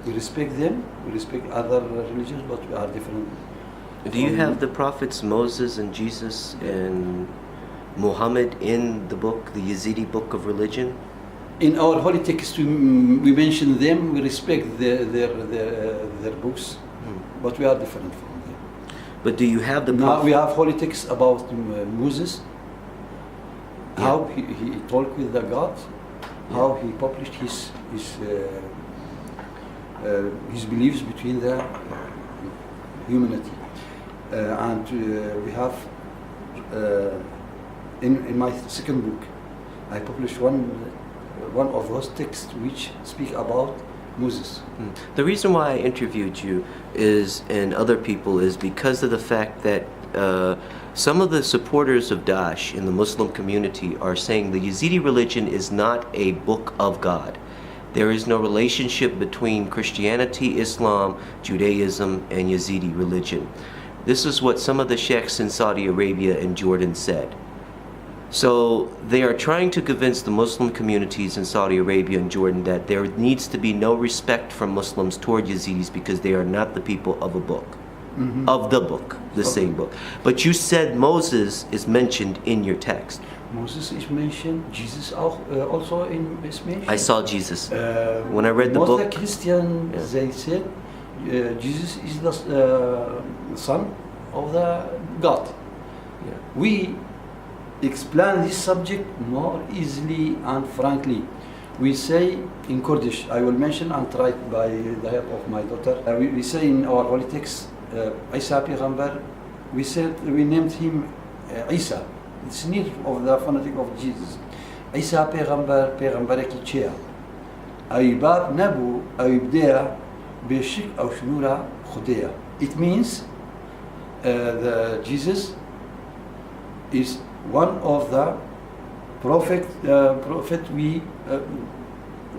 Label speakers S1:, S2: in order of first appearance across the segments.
S1: We respect them, we respect other religions, but we are different.
S2: Do you have the prophets Moses and Jesus and Muhammad in the book, the Yazidi book of religion?
S1: In our holy text, we mention them, we respect their books, but we are different from them.
S2: But do you have the
S1: Now we have holy texts about Moses,
S2: Yeah.
S1: how he talked with the God, how he published his beliefs between the humanity. And we have, in my second book, I published one of those texts which speak about Moses.
S2: The reason why I interviewed you and other people is because of the fact that some of the supporters of Daesh in the Muslim community are saying the Yazidi religion is not a book of God. There is no relationship between Christianity, Islam, Judaism, and Yazidi religion. This is what some of the sheikhs in Saudi Arabia and Jordan said. So they are trying to convince the Muslim communities in Saudi Arabia and Jordan that there needs to be no respect from Muslims toward Yazidis because they are not the people of a book, of the book, the same book. But you said Moses is mentioned in your text.
S1: Moses is mentioned, Jesus also is mentioned.
S2: I saw Jesus. When I read the
S1: most
S2: book.
S1: Most Christians, they said Jesus is the son of the God.
S2: Yeah.
S1: We explain this subject more easily and frankly. We say in Kurdish, I will mention and try by the help of my daughter. We say in our holy text, Isa Peygamber, we named him Isa. It's near of the phonetic of Jesus. Isa Peygamber, Peygambereki çeya. Aybab nabu aybdeya beşik aw şnura khudeya. It means the Jesus is one of the prophet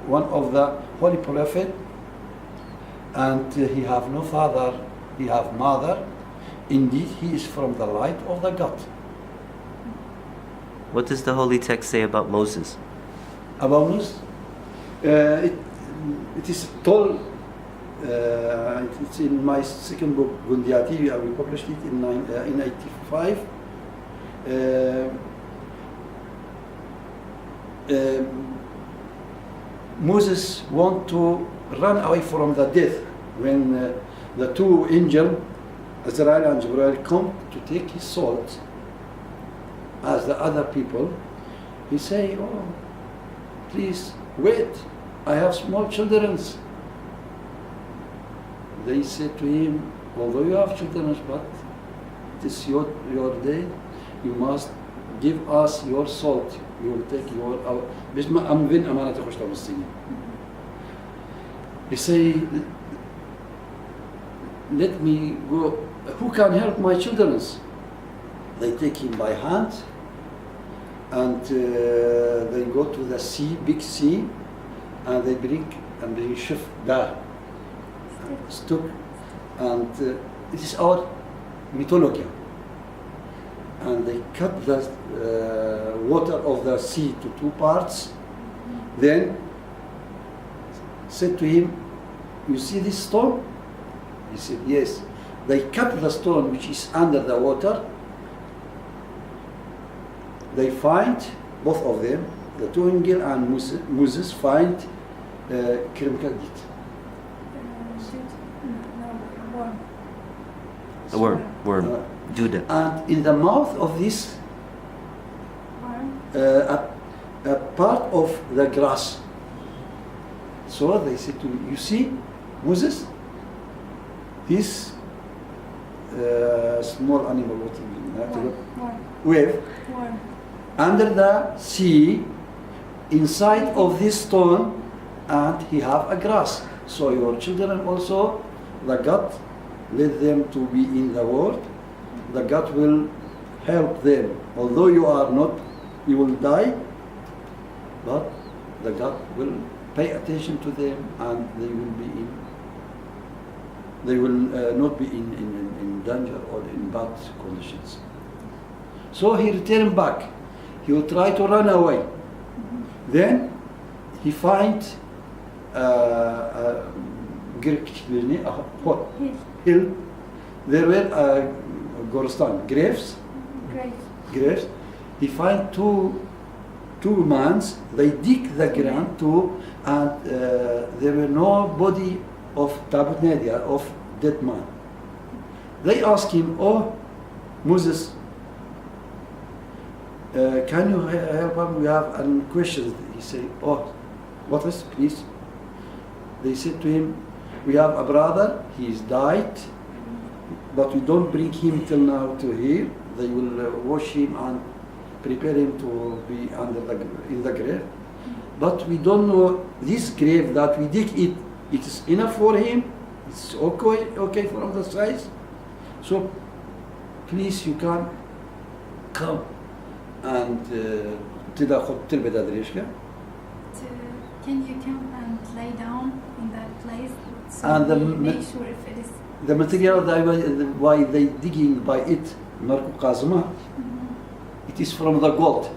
S1: one of the holy prophet, and he have no father, he have mother. Indeed, he is from the light of the God.
S2: What does the holy text say about Moses?
S1: About Moses, it is told. It's in my second book, Gundiati. We published it in 1985. Moses want to run away from the death when the two angels, Azrael and Jibril, come to take his soul as the other people. He say, "Oh, please wait, I have small children." They said to him, "Although you have children, but it is your day. You must give us your salt. You will take your." He say, "Let me go. Who can help my children?" They take him by hand, and they go to the sea, big sea, and they bring ship there, stuck, and it is our mythology. And they cut the water of the sea to two parts. Then said to him, "You see this stone?" He said, "Yes." They cut the stone which is under the water. They find, both of them, the two angels and Moses find Kirim Kadit.
S2: A worm. Judah.
S1: And in the mouth of this, a part of the grass. So they said to me, "You see, Moses, this small animal, wave, under the sea, inside of this stone, and he have a grass. So your children also, the God let them to be in the world. The God will help them. Although you are not, you will die, but the God will pay attention to them, and they will not be in danger or in bad conditions." So he returned back. He will try to run away. Then he finds a hill. There were Goristan graves. Graves. He find two mans. They dig the ground too, and there were no body of Tabut Nadia, of dead man. They ask him, "Oh, Moses, can you help us? We have a question." He said, "Oh, what is, please?" They said to him, "We have a brother, he's died, but we don't bring him till now to here. They will wash him and prepare him to be in the grave. But we don't know this grave that we dig it is enough for him. It's okay from the size. So please, you can come and
S3: Can you come and lay down in that place so
S1: and
S3: we make sure if it is
S1: the material why they digging by it, it is from the gold."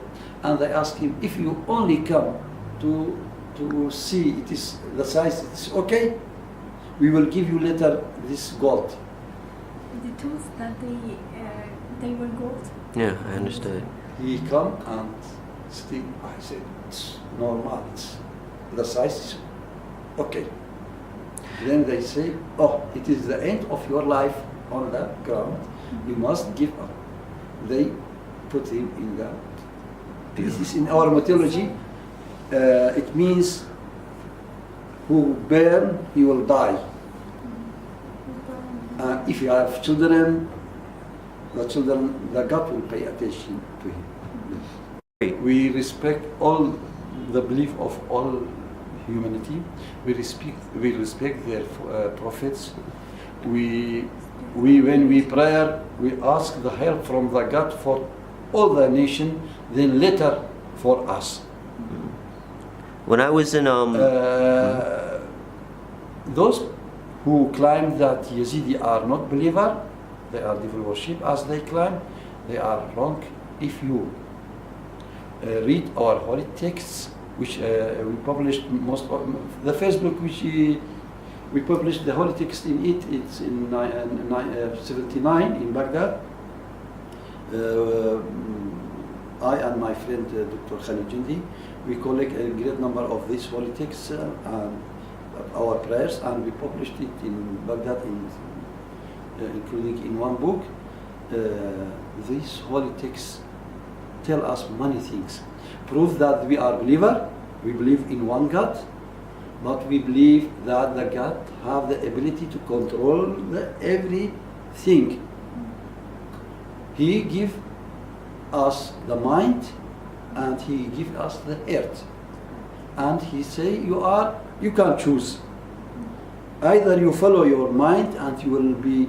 S1: And they ask him, "If you only come to see it is the size, it's okay, we will give you later this gold."
S3: the tools that they were gold?
S2: Yeah, I understood.
S1: He come and still, I said, "It's normal, the size is okay." Then they say, "Oh, it is the end of your life on the ground. You must give up." They put him in the. This is in our mythology. It means who burn, he will die. And if you have children, the God will pay attention to him. We respect all the belief of all humanity. We respect their prophets. When we pray, we ask the help from the God for all the nation, then later for us.
S2: When I was in
S1: those who claim that Yazidi are not believer, they are devil worship as they claim, they are wrong. If you read our holy texts, which we published most of the Facebook, which we published the holy text in it. It's in 79 in Baghdad. I and my friend Dr. Khalid Jindi, we collect a great number of these holy texts and our prayers, and we published it in Baghdad, including in one book. These holy texts tell us many things. Prove that we are believer, we believe in one God, but we believe that the God have the ability to control everything. He give us the mind and he give us the earth. And he say you can choose. Either you follow your mind and you will be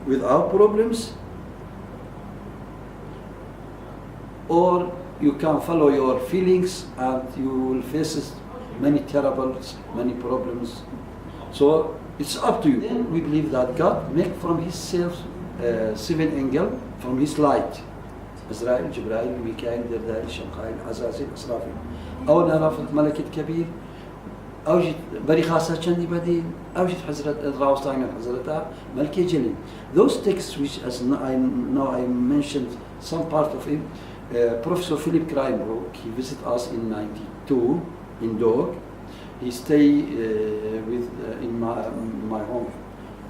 S1: without problems, or you can follow your feelings and you will face many many problems. So it's up to you. Then we believe that God make from himself 7 angels from his light. إسرائيل جبرائيل ميكائيل دردائيل شمخائيل عزازيل إسرافيل أو نرافق ملكة كبير أو جيت بري خاصة شندي بديل أو جيت حزرت راوستاين حزرتها ملكة جليل. Those texts which as I mentioned some part of him. Professor Philip Kreinbrook, he visited us in '92 in Dog. He stayed in my home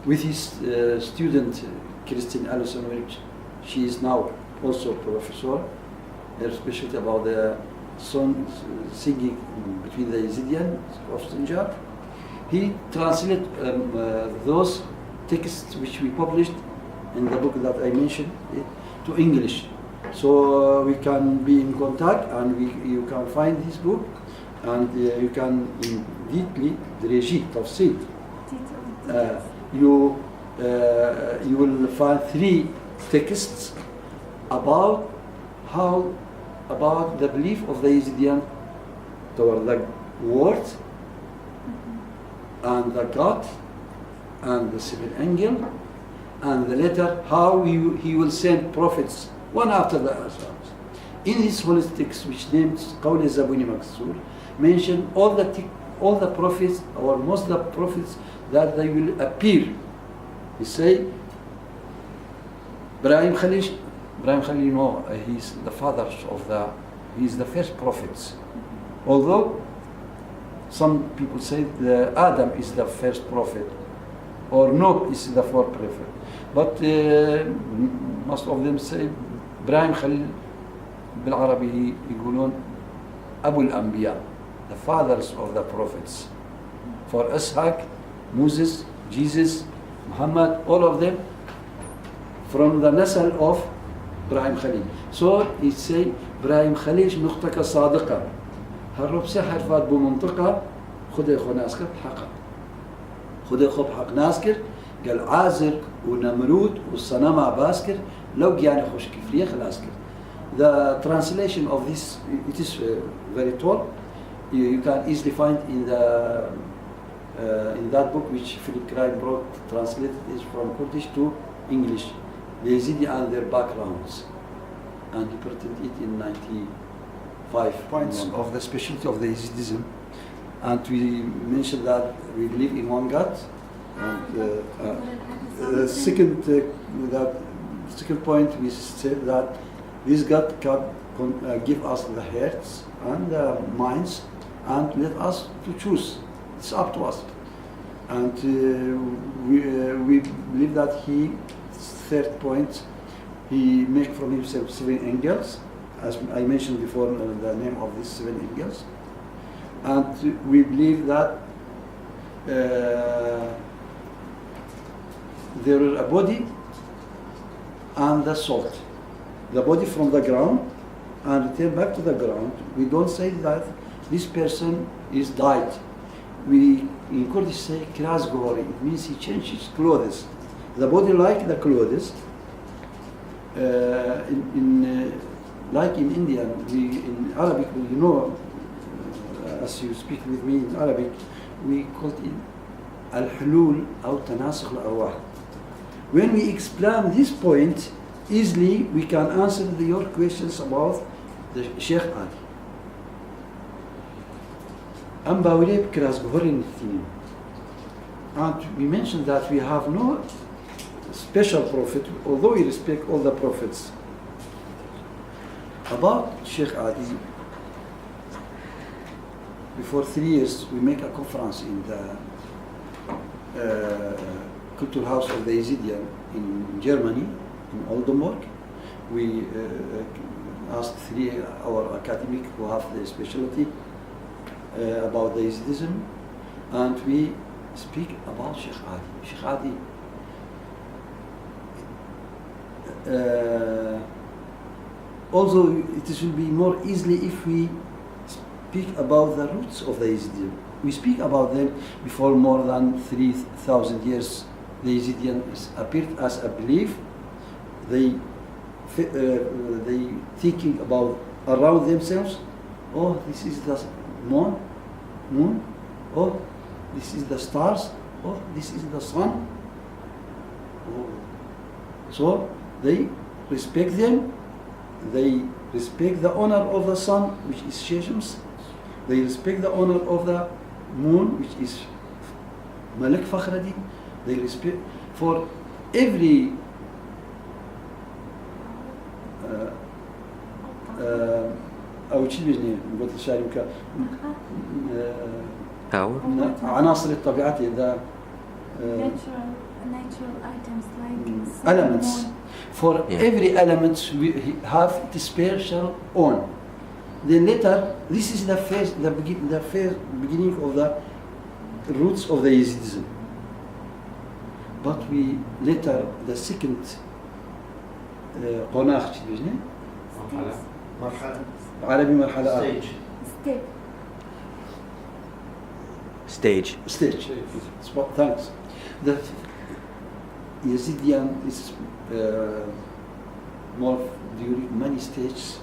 S1: with his student Christine Allison, which she is now also professor. Her specialty about the song singing between the Yazidis of Sinjar. He translated those texts which we published in the book that I mentioned to English. So we can be in contact, and you can find this book, and you can deeply دريجي تفصيل. You will find 3 texts about the belief of the Yazidis toward the word and the God and the 7 angel, and the letter how he will send prophets one after the other. In his holy text, which named Qawli Zabuni Maksur, mention all the all the prophets, or most of the prophets, that they will appear. He say, Ibrahim Khalil, you know, he's the father of he's the first prophets. Although some people say that Adam is the first prophet, or Noah is the fourth prophet. But most of them say إبراهيم خليل بالعربي يقولون أبو الأنبياء, the fathers of the prophets. For Ishaq, Moses, Jesus, Muhammad, all of them from the nasal of إبراهيم خليل. So he say إبراهيم خليل نقطة صادقة. هالرب سحر فات بمنطقة خذ خو ناسكر حقا. خذ خو بحق ناسكر قال عازر ونمرود والصنامع باسكر لو يعني خوش كفرية خلاسكر. The translation of this, it is very tall. You can easily find in that book which Philip Craig brought, translated is from Kurdish to English, the Yazidi and their backgrounds, and he printed it in 95 points of the specialty of the Yazidism. And we mentioned that we believe in one God. And the second point, we said that this God can give us the hearts and the minds and let us to choose. It's up to us. And we believe that third point, he make from himself 7 angels, as I mentioned before, the name of these 7 angels. And we believe that there is a body and the salt. The body from the ground and return back to the ground. We don't say that this person is died. We in Kurdish say kiraz gori. It means he changed his clothes. The body like the clothes. Like in India, in Arabic, you know, as you speak with me in Arabic, we call it al-hulul or tanasukh al-arwah. When we explain this point, easily we can answer your questions about the Sheikh Ali. And we mentioned that we have no special prophet, although we respect all the prophets. About Sheikh Ali, before 3 years we make a conference in the Cultural House of the Yazidiyya in Germany, in Oldenburg. We asked 3 our academic who have the specialty about the Yazidism, and we speak about Sheikh Ali. Sheikh Ali although it will be more easily if we speak about the roots of the Yazidism. We speak about them before more than 3,000 years. The Yazidiyans appeared as a belief. They thinking about around themselves. Oh, this is the moon. Oh, this is the stars. Oh, this is the sun. Oh. So they respect them. They respect the honor of the sun, which is Sheshams. They respect the honor of the moon, which is Malik Fakhruddin. They respect for every أو شيء بيجني نقول الشعر يمكن عناصر الطبيعة إذا
S3: natural items like
S1: elements. For every element we have the special own. Then later, this is the first beginning of the roots of the Yazidism. But we later the second قناخ تجيبني
S4: مرحلة
S1: عربي مرحلة
S2: Stage.
S1: Thanks. The Yazidiyyan is more during many stages,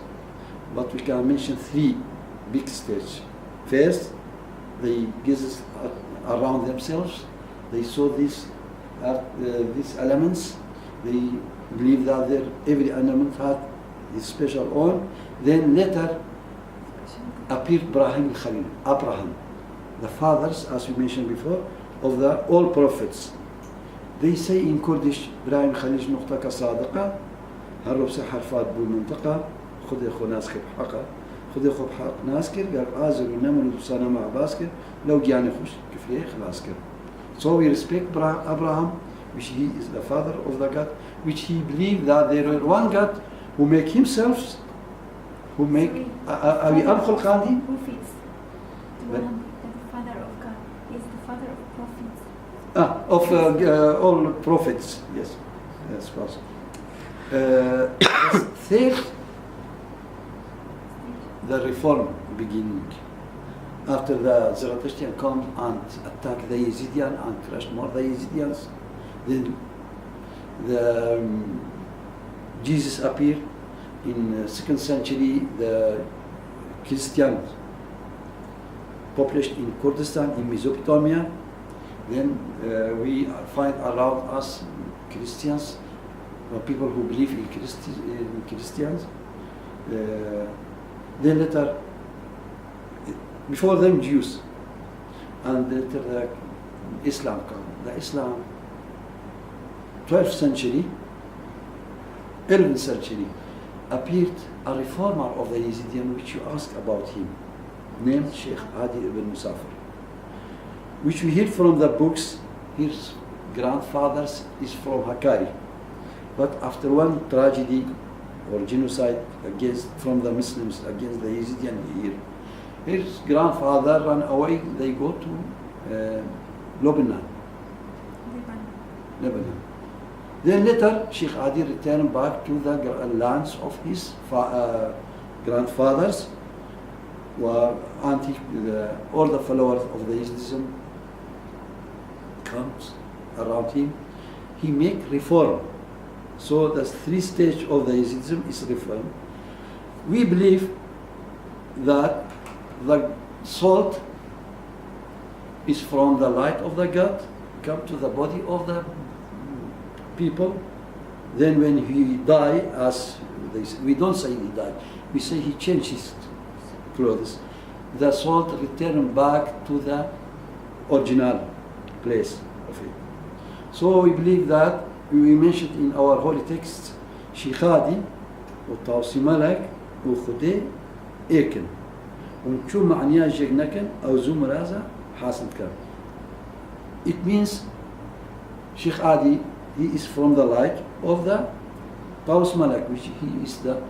S1: but we can mention 3 big stages. First, they gaze around themselves. They saw these elements. They believe that every element had his special own. Then later appeared Abraham. the fathers, as we mentioned before, of the all prophets. They say in Kurdish, برايم خليج نقطة صادقة هرب سحر فات بالمنطقة خذ خو ناس خب حقه خذ خو بحق ناس كر قال آزر ونمل وسانا مع باسكر لو جاني خوش كفليه خلاص كر. So we respect Abraham, which he is the father of the God, which he believed that there is one God who make himself, who make أبي أدخل قاضي.
S3: Prophets. The one, the father of God is the father of prophets.
S1: Of all prophets, yes, yes, possible. Third, the reform beginning. After the Zoroastrian come and attack the Yazidiyans and crush more the Yazidiyans, then the Jesus appeared in 2nd century. The Christians populated in Kurdistan, in Mesopotamia. Then we find around us Christians, people who believe in Christians. Then later, before them Jews, and later Islam come. The Islam, 12th century, 11th century, appeared a reformer of the Yazidiyyan, which you ask about him, named Sheikh Adi ibn Musafir, which we hear from the books. His grandfathers is from Hakkari, but after one tragedy or genocide from the Muslims against the Yazidiyyan here, his grandfather ran away. They go to Lebanon. Then later, Sheikh Adi returned back to the lands of his grandfathers, and all the followers of the Yazidism comes around him. He make reform. So the 3 stages of the Yazidism is reform. We believe that the salt is from the light of the God, come to the body of the people. Then when he die, as they say, we don't say he died, we say he changed his clothes. The salt return back to the original place of it. So we believe that we mentioned in our holy texts, Shekhadi, وطاوسي ملك وخدي إيكن ونشو معنيها جينكن أو زوم رازا حاصل كان. It means Sheikh Adi, he is from the light of the Taus Malak, which he is the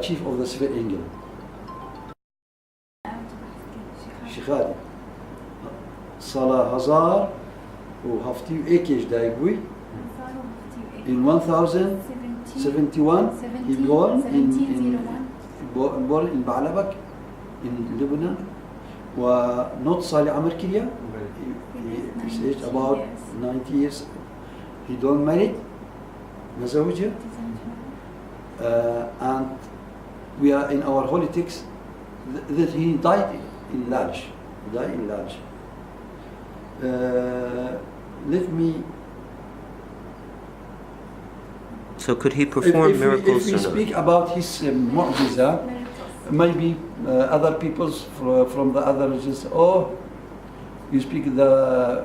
S1: chief of the sphere angel. Sheikh Adi. Salah Hazar وهفتي إيكيش دايبوي in 1071 he born in Baalabak in Lebanon. Not Salih Amr Kiria, he's aged about 90 years. He don't marry, مزوجة. And we are in our holy text that he died in Lalish. Let me.
S2: So could he perform miracles?
S1: If we speak about his mu'jiza, maybe other peoples from the other regions, you speak the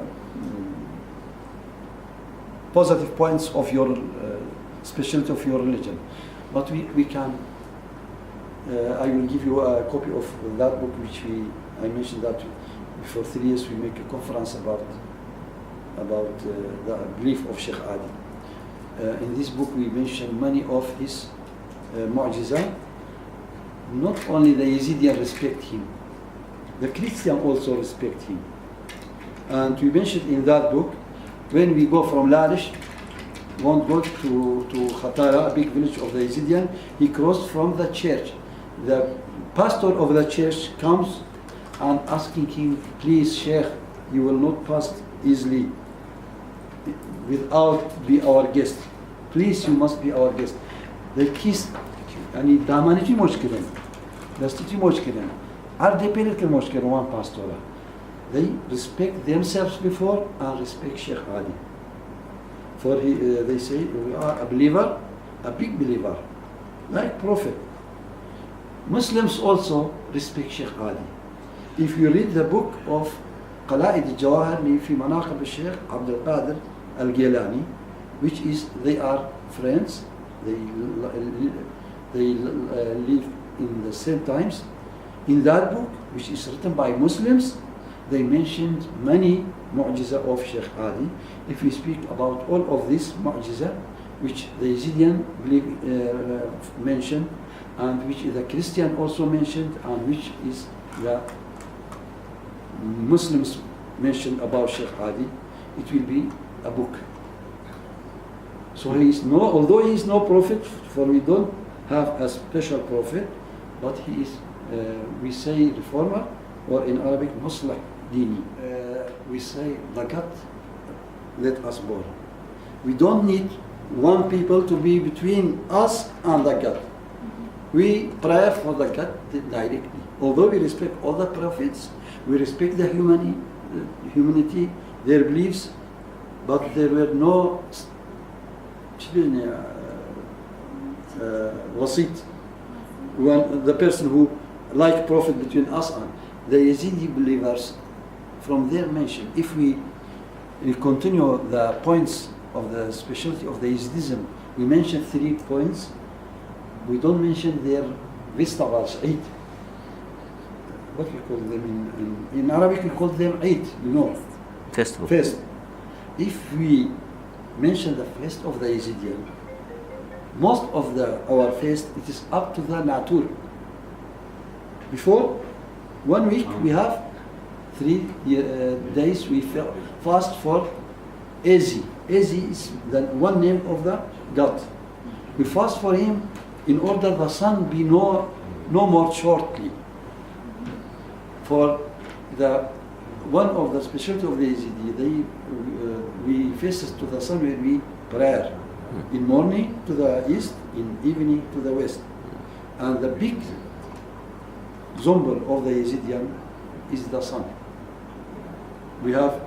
S1: positive points of your specialty of your religion. But we can, I will give you a copy of that book which I mentioned that before 3 years we make a conference about the belief of Sheikh Adi. In this book we mention many of his mu'jiza. Not only the Yazidiyans respect him, the Christians also respect him. And we mentioned in that book, when we go from Lalish, won't go to Khatara, a big village of the Yazidiyans, he crossed from the church. The pastor of the church comes and asking him, please Sheikh, you will not pass easily without be our guest. Please, you must be our guest. They kissed. يعني دامانيتي مشكلة، دستيتي مشكلة. عرضي بينك المشكلة one pastora. They respect themselves before and respect Sheikh Adi. For they say we are a believer, a big believer, like Prophet. Muslims also respect Sheikh Adi. if you read the book of قلائد الجواهر في مناقب الشيخ عبد القادر الجيلاني, which is they are friends, they live in the same times. In that book, which is written by Muslims, they mentioned many mu'jiza of Sheikh Adi. If we speak about all of this mu'jiza, which the Yazidiyyan believe mentioned, and which the Christian also mentioned, and which is the Muslims mentioned about Sheikh Adi, it will be a book. So he is no, although he is no prophet, for we don't have a special prophet, but he is, we say reformer, or in Arabic, Muslah Dini. We say, the God let us born. We don't need one people to be between us and the God. We pray for the God directly. Although we respect all the prophets, we respect the humanity, their beliefs, but there were no wasit, when the person who like prophet between us and the Yazidi believers from their mention. If we continue the points of the specialty of the Yazidism, we mention 3 points. We don't mention their festivals, Eid. What we call them in Arabic, we call them Eid, you know.
S2: Festival.
S1: Fest. If we mention the fest of the Yazidiyyan, most of our fest, it is up to the Natur. Before 1 week, we have 3 days we fast for Ezi. Ezi is the one name of the God. We fast for him in order the sun be no more shortly. For the one of the specialty of the Yazidi, we faces to the sun when we prayer. In morning to the east, in evening to the west. And the big symbol of the Yazidiyyan is the sun. We have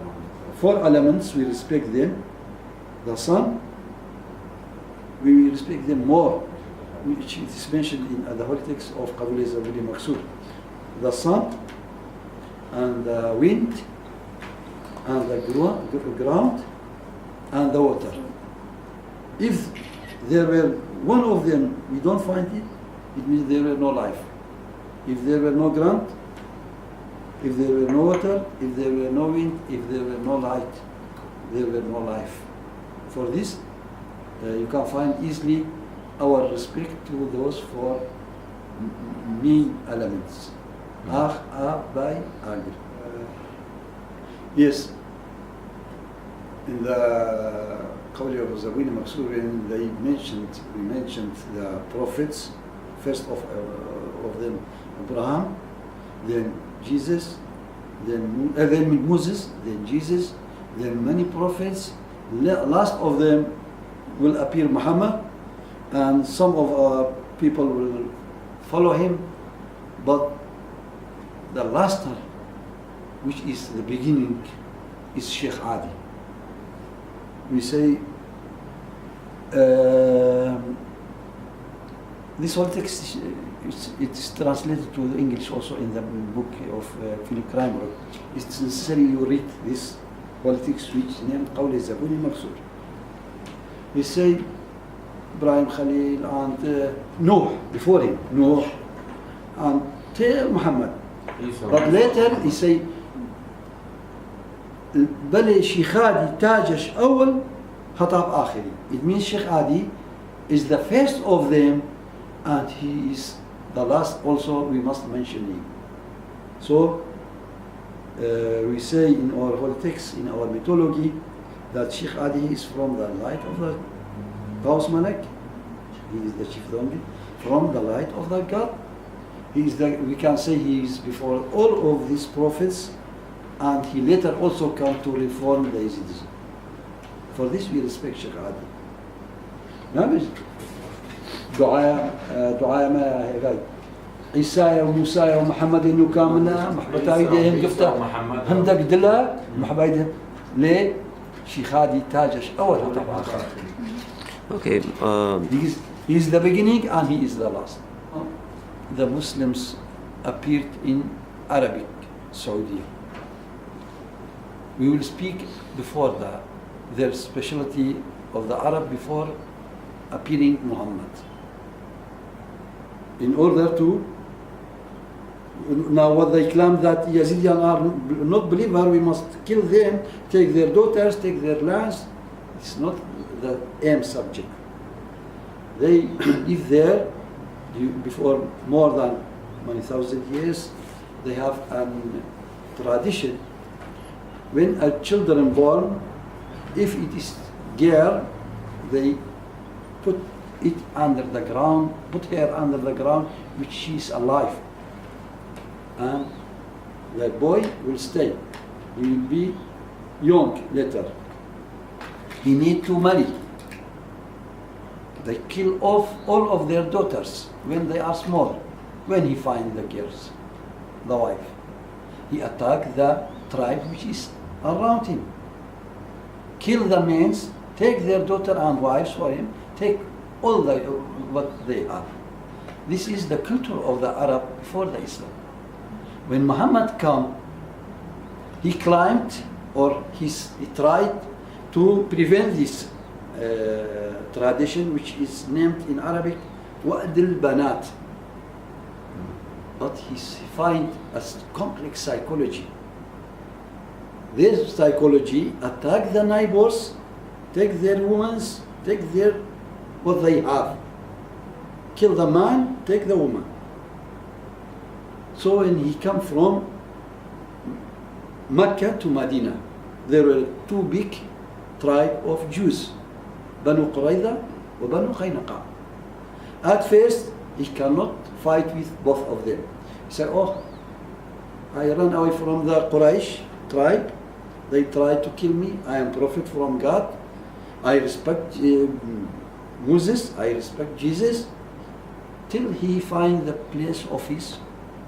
S1: 4 elements, we respect them. The sun, we respect them more, which is mentioned in the holy text of Qabul Zabuli Maksur. The sun, and the wind, and the ground, and the water. If there were one of them, we don't find it, it means there were no life. If there were no ground, if there were no water, if there were no wind, if there were no light, there were no life. For this, you can find easily our respect to those 4 main elements. Akh, Ab, Bay, Agr. Yes, in the Qawli of Zawini Maksur, when we mentioned the prophets, first of them Abraham, then Jesus, then Moses, then Jesus, then many prophets. Last of them will appear Muhammad, and some of our people will follow him, but the last one, which is the beginning, is Sheikh Adi. We say this whole text, it's translated to English also in the book of Philip Kramer. It's necessary you read this whole text, which named Qawli Zabuni Maksur. We say Ibrahim Khalil and Noah, before him, Noah, and till Muhammad. But later he say بل شيخ عادي تاجش أول خطاب آخري. It means Sheikh Adi is the first of them, and he is the last also. We must mention him. So we say in our whole text, in our mythology, that Sheikh Adi is from the light of the Ghaus Malak. He is the chief donkey from the light of the God. He is we can say he is before all of these prophets, and he later also come to reform the Yazidism. For this we respect Sheikh Adi. نعم دعاء ما هاي عيسى وموسى ومحمد إنه كاملنا محبة أيديهم قفتة هندق دلا محبة أيديهم ليه شيخ ادي تاجش أول طبعا.
S2: Okay.
S1: He is the beginning and he is the last. The Muslims appeared in Arabic Saudi. We will speak before their specialty of the Arab before appearing Muhammad. In order to, now what they claim that Yazidis are not believers, we must kill them, take their daughters, take their lands. It's not the aim subject. They live there before more than many thousand years. They have a tradition. When a children born, if it is girl, they put it under the ground, put her under the ground, which she is alive. And the boy will stay. He will be young later. He need to marry. They kill off all of their daughters when they are small. When he find the girls, the wife, he attack the tribe which is around him. Kill the men, take their daughter and wives for him, take all what they have. This is the culture of the Arab before the Islam. When Muhammad came, he climbed or he tried to prevent this tradition, which is named in Arabic Wa'd al-Banat. But he find a complex psychology. This psychology attack the neighbors, take their women, take their what they have. Kill the man, take the woman. So when he come from Mecca to Medina, there were two big tribes of Jews, Banu Qurayza and Banu Qaynuqa. At first, he cannot fight with both of them. He said, oh, I ran away from the Quraysh tribe. They tried to kill me. I am prophet from God. I respect Moses. I respect Jesus. Till he find the place of his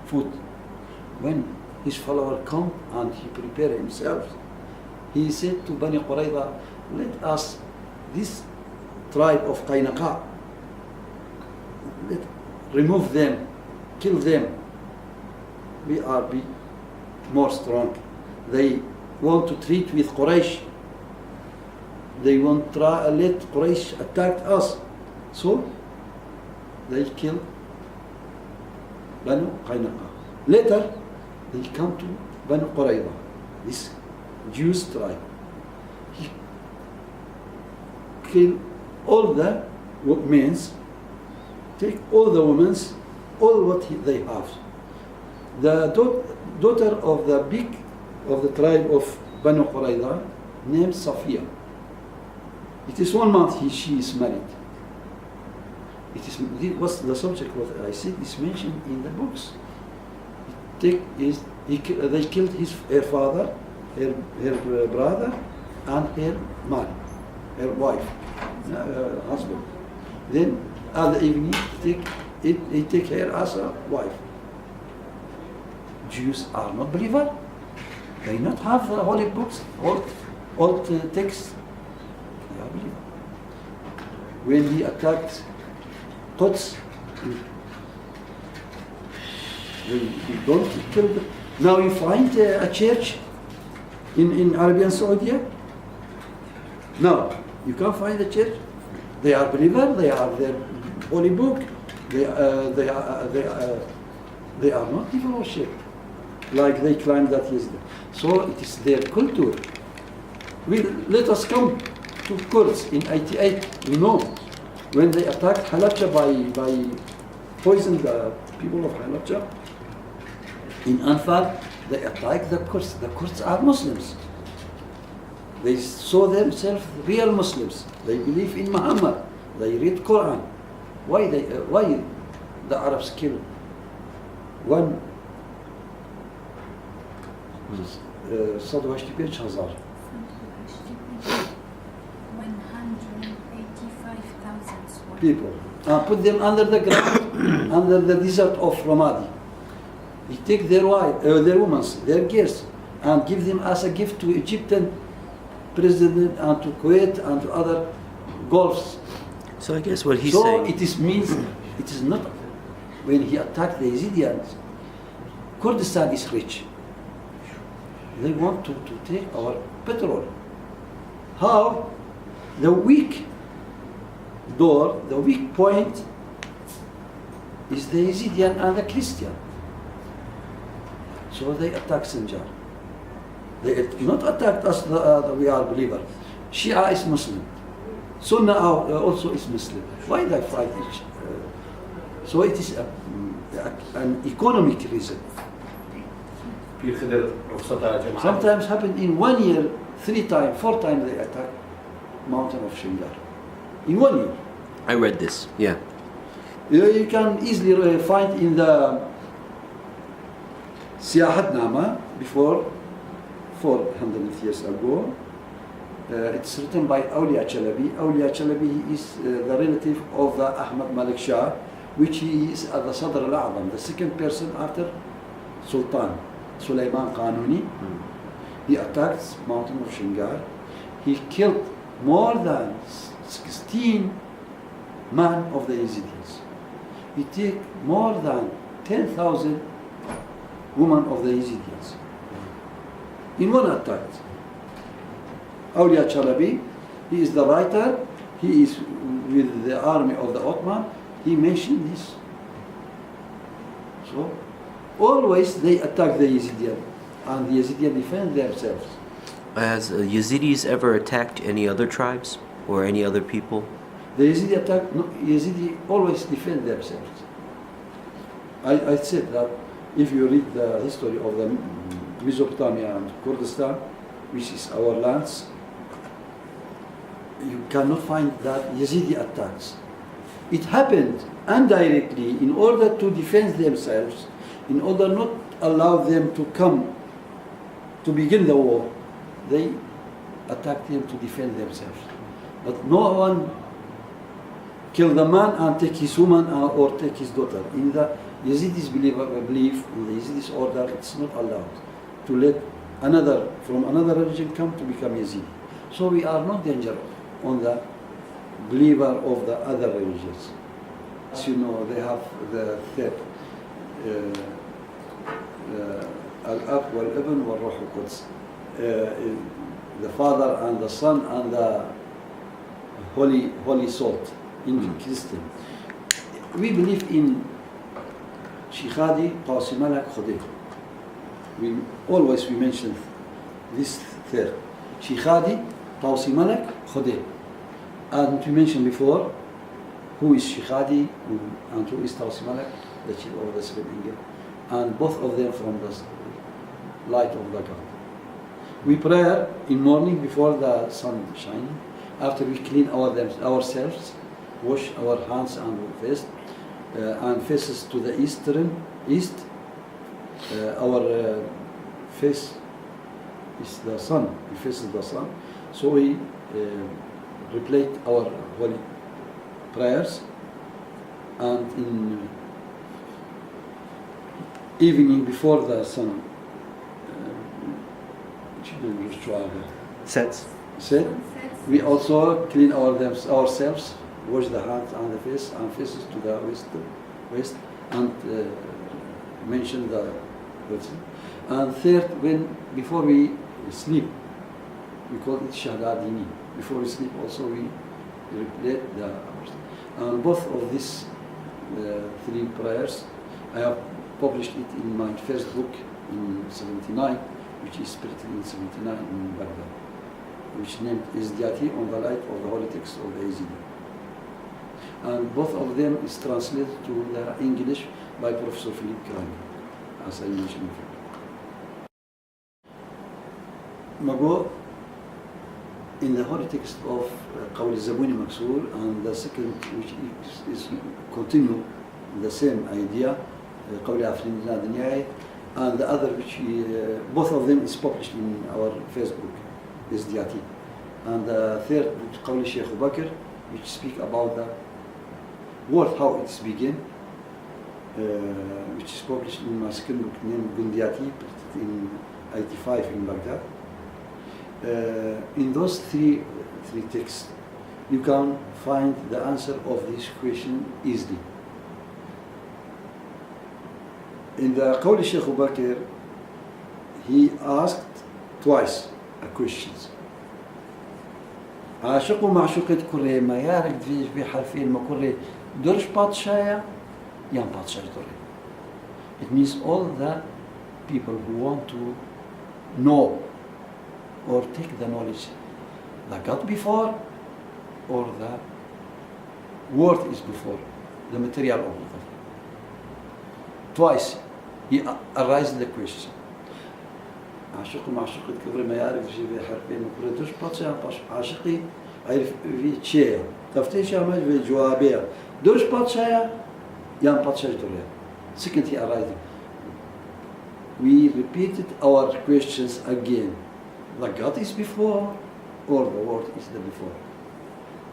S1: foot. When his follower come and he prepare himself, he said to Bani Qurayza, let us, this tribe of Qaynuqa, remove them, kill them. We are be more strong. They want to treat with Quraysh. They want to let Quraysh attack us. So they kill Banu Qaynuqa. Later, they come to Banu Qurayza, this Jews tribe. He kill all the men, take all the women, all what they have. The daughter of the tribe of Banu Qurayza, named Safiya. It is 1 month she is married. It was the subject what I said is mentioned in the books. They killed her father, her brother, and her man, her wife, husband. Then at the evening, he take her as a wife. Jews are not believers. They not have the holy books, old texts. They are believers. When he attacked Quds, he don't kill them. Now you find a church in Arabian Saudi. No, you can't find a church. They are believers. They have their holy book. They are not evil worship like they claim that is. So it is their culture. Let us come to Kurds in 88. You know, when they attacked Halabja by poisoned the people of Halabja, in Anfal, they attacked the Kurds. The Kurds are Muslims. They saw themselves real Muslims. They believe in Muhammad. They read Quran. Why the Arabs kill one 185,000 people. Put them under the ground, under the desert of Ramadi. He take their wives, their women, their girls, and give them as a gift to Egyptian president and to Kuwait and to other Gulfs.
S2: So I guess what he's saying...
S1: So it is not, when he attacked the Yazidis, Kurdistan is rich. They want to take our petrol. How? The weak door, the weak point is the Yazidi and the Christian. So they attack Sinjar. They not attacked us, we are believers. Shia is Muslim. Sunnah also is Muslim. Why they fight each? So it is an economic reason.
S4: Pir Khidir رخصتها جماعة.
S1: Sometimes happen in 1 year, 3 times, 4 times they attack mountain of Shingar. In 1 year.
S2: I read this, yeah.
S1: You can easily find in the Siyahat Nama before 400 years ago. It's written by Awliya Chalabi. Awliya Chalabi is the relative of the Ahmad Malik Shah, which he is the Sadr al-A'zam, the second person after Sultan Sulaiman Qanuni. He attacked mountain of Shingar. He killed more than 16 men of the Yazidis. He took more than 10,000 women of the Yazidis in one attack. Awliya Chalabi, he is the writer, he is with the army of the Ottoman, he mentioned this. So, always they attack the Yazidiyah, and the Yazidiyah defend themselves.
S2: Has Yazidis ever attacked any other tribes or any other people?
S1: The Yazidi attack, no, Yazidi always defend themselves. I said that if you read the history of the Mesopotamia and Kurdistan, which is our lands, you cannot find that Yazidi attacks. It happened indirectly in order to defend themselves, in order not allow them to come to begin the war. They attacked them to defend themselves. But no one kill the man and take his woman or take his daughter. In the Yazidis belief, in the Yazidis order, it's not allowed to let another from another religion come to become Yazidi. So we are not dangerous on the believer of the other religions. As you know, they have the third Al-Ab wal-Ibn wal-Ruh al-Quds, the Father and the Son and the Holy Salt in Christian. We believe in Shekhadi, Qasim Malak, Khudayr. We mention this third. Shekhadi, Qasim Malak, Khudayr. And we mentioned before who is Shekhadi and who is Qasim Malak, the chief of the seven angels. And both of them from the light of the God. We pray in morning before the sun shining. After we clean ourselves, wash our hands and face, and faces to the east. Our face is the sun. We faces the sun. So we repeat our holy prayers, and in evening before the sun
S2: Sets.
S1: set, we also clean ourselves, wash the hands and the face and faces to the west, and mention the words. And third, before we sleep, we call it Shahadadini. Before we sleep, also we repeat the. And both of these 3 prayers, I have published it in my first book in '79, which is printed in '79 in Baghdad, which named Izdiati on the light of the holy text of the Yazidi. And both of them is translated to the English by Professor Philip Krang, as I mentioned before. Mago, in the holy text of Qawl al-Zabuni Maksur, and the second, which is continue the same idea, Qawl Afrin Nadanyai, and the other, which both of them is published in our Facebook, is Diati. And the third, Qawl Sheikh Bakr, which speak about the word, how it's begin, which is published in my second book named Gundiati, in 85 in Baghdad. In those three texts, you can find the answer of this question easily. In the Qawl Sheikh Bakr, he asked twice a questions. عاشق ومعشوقة كوري ما يارك في حرفين ما كوري درش باتشايا يان باتشاش دوري. It means all the people who want to know or take the knowledge the God before or the word is before the material of the twice he arised the question. عاشق ومعشوقة كوري ما يعرف شيء في حرفين ما كوري درش باتشايا عاشقي عارف في تشيا تفتيش عمل في جوابير درش باتشايا يان باتشاش دوري. Second he arised. We repeated our questions again. The God is before or the word is the before.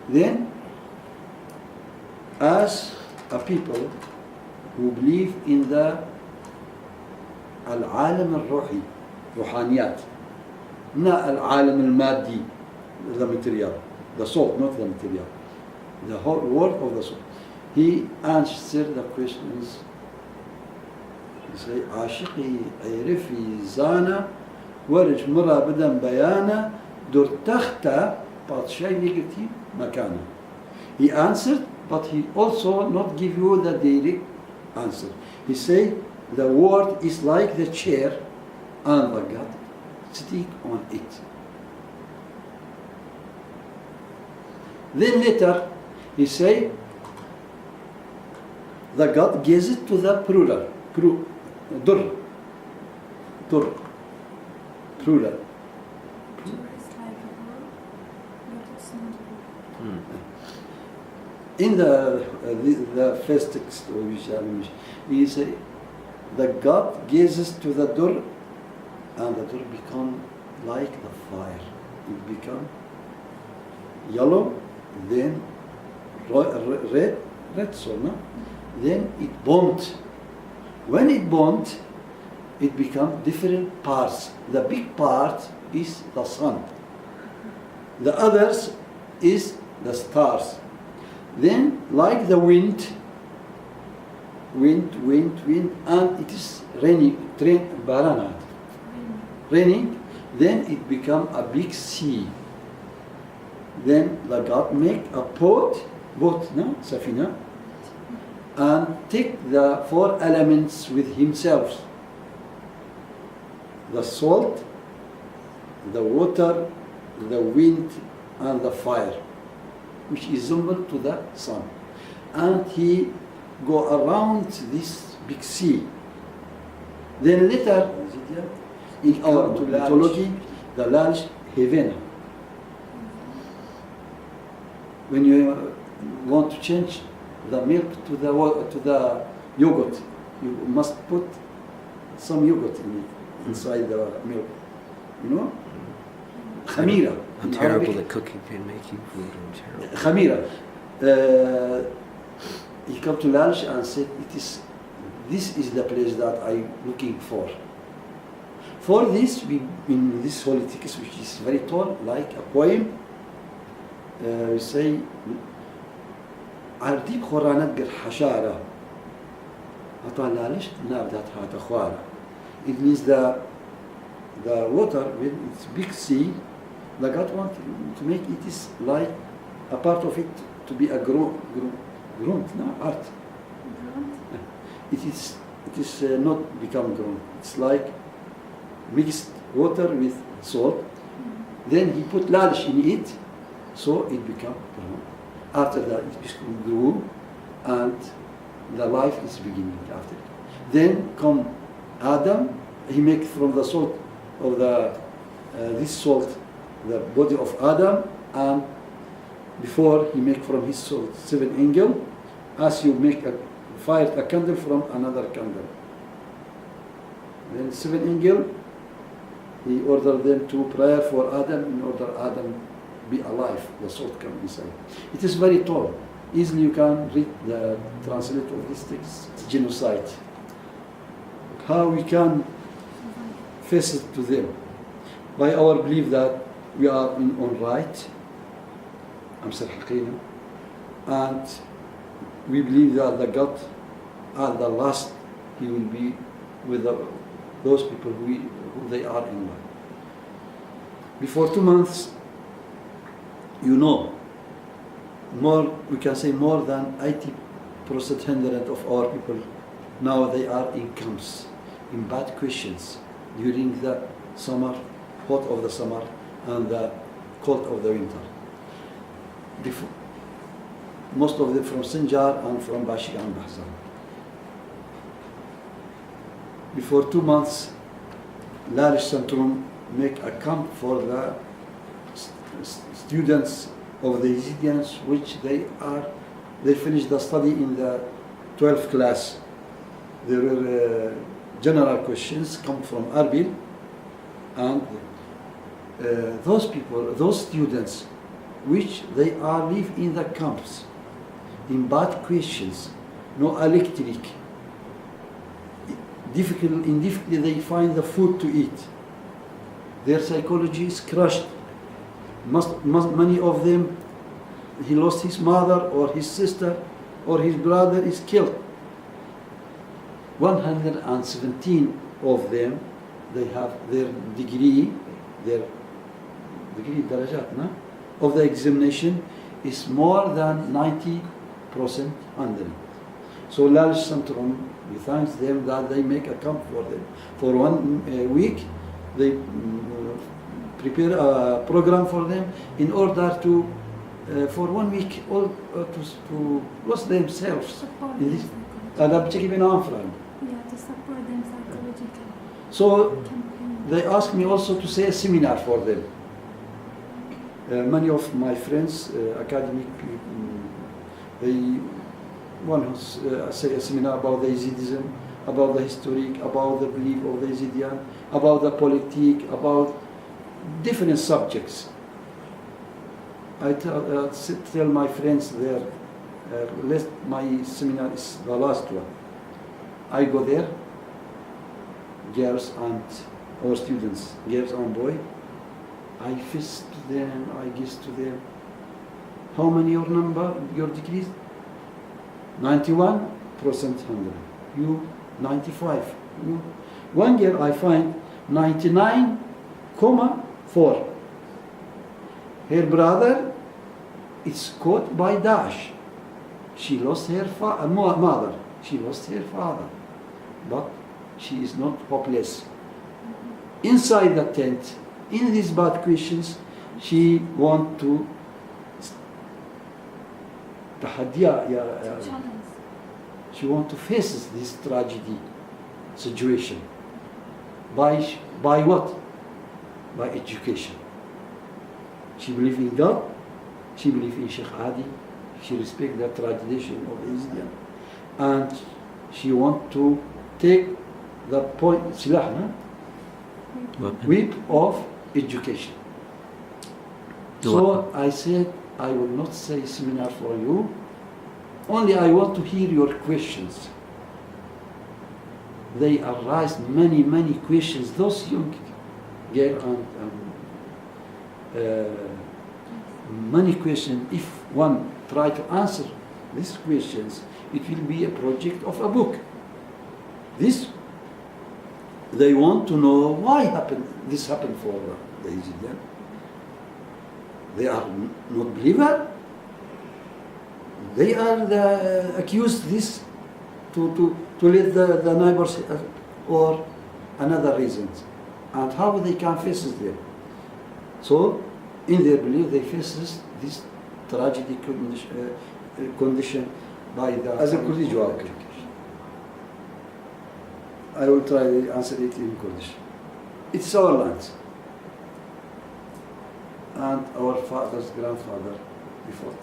S1: Then, as a people who believe in the العالم الروحي روحانيات not العالم المادي the material the soul not the material the whole world of the soul he answered the questions. He say عاشقي عرفي زانا ورج مرة بدن بيانا دور تختا باتشاي نيجاتي مكانا. He answered, but he also not give you the direct answer. He say the word is like the chair and the God stick on it. Then later he say the God gives it to the plural. Dur. Plural.
S3: It's like a word, but it's not.
S1: In the first text of Ishaq, he say the God gazes to the door, and the door become like the fire. It become yellow, then red, so no? Then it burnt. When it burnt, it become different parts. The big part is the sun. The others is the stars. Then, like the wind, and it is raining, raining, then it become a big sea. Then the God make a boat, no, safina, and take the four elements with himself. The salt, the water, the wind, and the fire, which is symbol to the sun. And he go around this big sea. Then later, in our mythology, the Lalish heaven. When you want to change the milk to the yogurt, you must put some yogurt in it, inside the milk. You know? Khamira.
S2: I'm terrible at cooking and making food. I'm terrible.
S1: Khamira. He come to Lalish and said, this is the place that I'm looking for. For this, in this holy text, which is very tall, like a poem, we say, عرديب خورانات قر حشارة أطال لالش نابدات هات أخوارة. It means the water, when it's big sea, the God want to make it is like a part of it to be a grunt, no, art. It is not become grunt. It's like mixed water with salt. Then he put lalish in it, so it become grunt. After that, it grew, and the life is beginning after it. Then come Adam. He make from the salt of this salt the body of Adam, and before he make from his salt 7 angels, as you make a candle from another candle. Then 7 angels, he ordered them to pray for Adam in order Adam be alive, the salt come inside. It is very tall. Easily you can read the translate of this text. It's genocide. How we can face it to them? By our belief that we are on right, and we believe that the God at the last he will be with those people who they are in life. Before 2 months, you know, we can say more than 80% 100% of our people now they are in camps, in bad conditions during the summer, hot of the summer and the cold of the winter. Most of them from Sinjar and from Bashik and Bahzan. Before 2 months, Lalish Centrum make a camp for the students of the Yazidis, which they finished the study in the 12th class. There were general questions come from Arbil, and those people, those students, which they are live in the camps, in bad questions, no electric, difficulty they find the food to eat. Their psychology is crushed. Many of them, he lost his mother or his sister or his brother is killed. 117 of them, they have their degree darajat, no? Of the examination is more than 90% 100. So Lalish Centrum, we thank them that they make a camp for them. For 1 week, they prepare a program for them in order to, for 1 week, all to lose themselves.
S3: Support
S1: In
S3: them
S1: this,
S3: psychologically. Yeah, to support them psychologically.
S1: So
S3: Campaign.
S1: they asked me also to say a seminar for them. Many of my friends, academic people, they want to say a seminar about the Yazidism, about the history, about the belief of the Yazidian, about the politics, about different subjects. I tell my friends there, my seminar is the last one. I go there, girls and our students, girls and boys. I fist to them, I give to them. How many your number, your degrees? 91%, 100. You 95. You. One girl I find 99,4. Her brother is caught by Daesh. She lost her mother. She lost her father. But she is not hopeless. Inside the tent, in these bad questions, she want to
S3: Challenge.
S1: she want to face this tragedy situation. By what? By education. She believes in God. She believes in Sheikh Hadi. She respects the tradition of Islam, and she want to take the point silah, whip of education. So I said, I will not say seminar for you, only I want to hear your questions. They arise many questions, those young girls and many questions. If one try to answer these questions, it will be a project of a book. They want to know why this happened for the Yazidis. They are not believer. They are accused this to let the neighbors or another reasons, and how they can face them. So, in their belief, they face this tragedy condition by the as a Kurdish job. I will try to answer it in Kurdish. It's our land. And our father's grandfather before.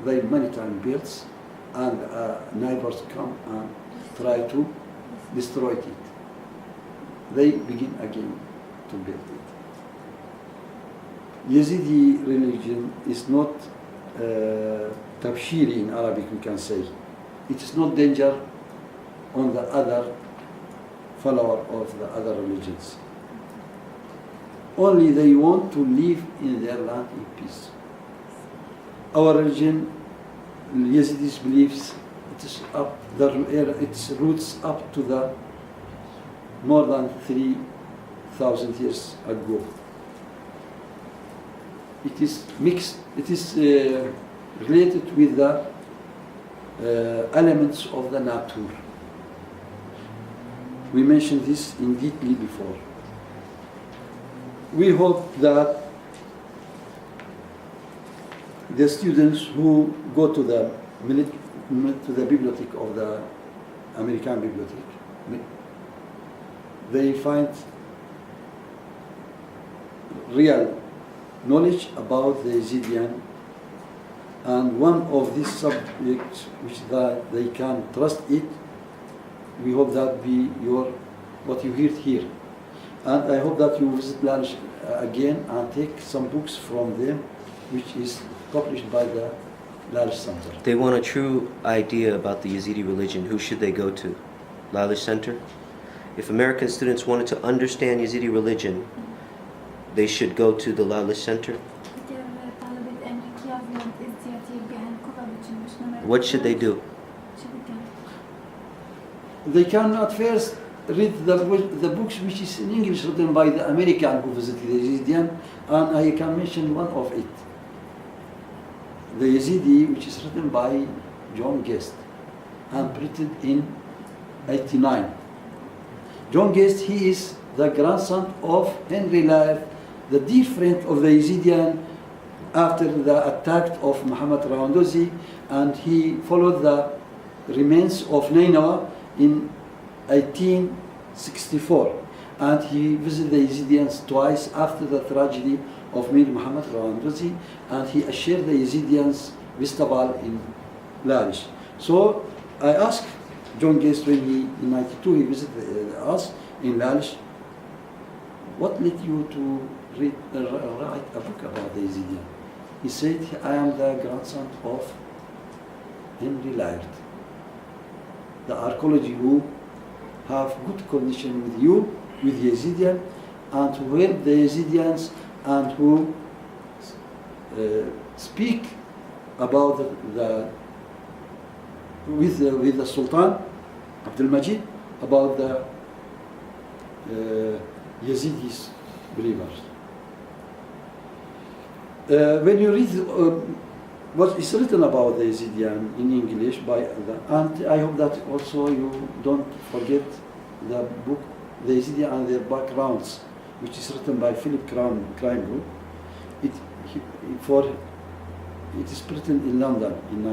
S1: They many times built, and neighbors come and try to destroy it. They begin again to build it. Yazidi religion is not tabshiri in Arabic, we can say. It is not danger on the other follower of the other religions. Only they want to live in their land in peace. Our religion, Yazidis believes, its roots up to the more than 3,000 years ago. it is mixed. It is related with the elements of the nature. We mentioned this in detail before. We hope that the students who go to the bibliothèque of the American bibliothèque, they find real knowledge about the Yazidiyyan, and one of these subjects which that they can trust it. We hope that be what you heard here, and I hope that you visit Lalish again and take some books from them, which is published by the Lalish Center.
S2: They want a true idea about the Yazidi religion. Who should they go to? Lalish Center? If American students wanted to understand Yazidi religion, they should go to the Lalish Center. What should they do?
S1: They can at first read the books which is in English written by the American who visited the Yazidiyyan, and I can mention one of it. The Yazidi, which is written by John Guest and printed in 89. John Guest, he is the grandson of Henry Lalish, the dear friend of the Yazidiyyan after the attack of Muhammad Rawandozi, and he followed the remains of Nineveh in 1864, and he visited the Yazidians twice after the tragedy of Mir Muhammad Rawandozi, and he assured the Yazidians festival in Lalish. So I asked John Guest when in 92 he visited us in Lalish, what led you to write a book about the Yazidian? He said, I am the grandson of Henry Lalish, the archaeology who have good connection with you, with Yazidian, and who help the Yazidians, and who speak about with the Sultan Abdul Majid about the Yazidis believers. When you read what is written about the Yazidian in English and I hope that also you don't forget the book The Yazidian and Their Backgrounds, which is written by Philip Kreinberg. It is written in London in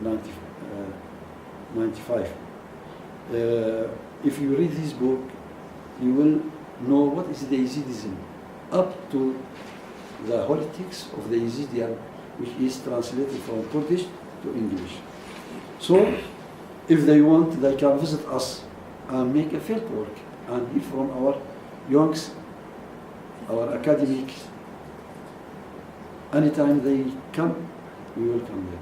S1: 1995. If you read this book, you will know what is the Yazidism up to the holy text of the Yazidian, which is translated from Kurdish to English. So, if they want, they can visit us and make a field work and hear from our youngs, our academics. Anytime they come, we will come there.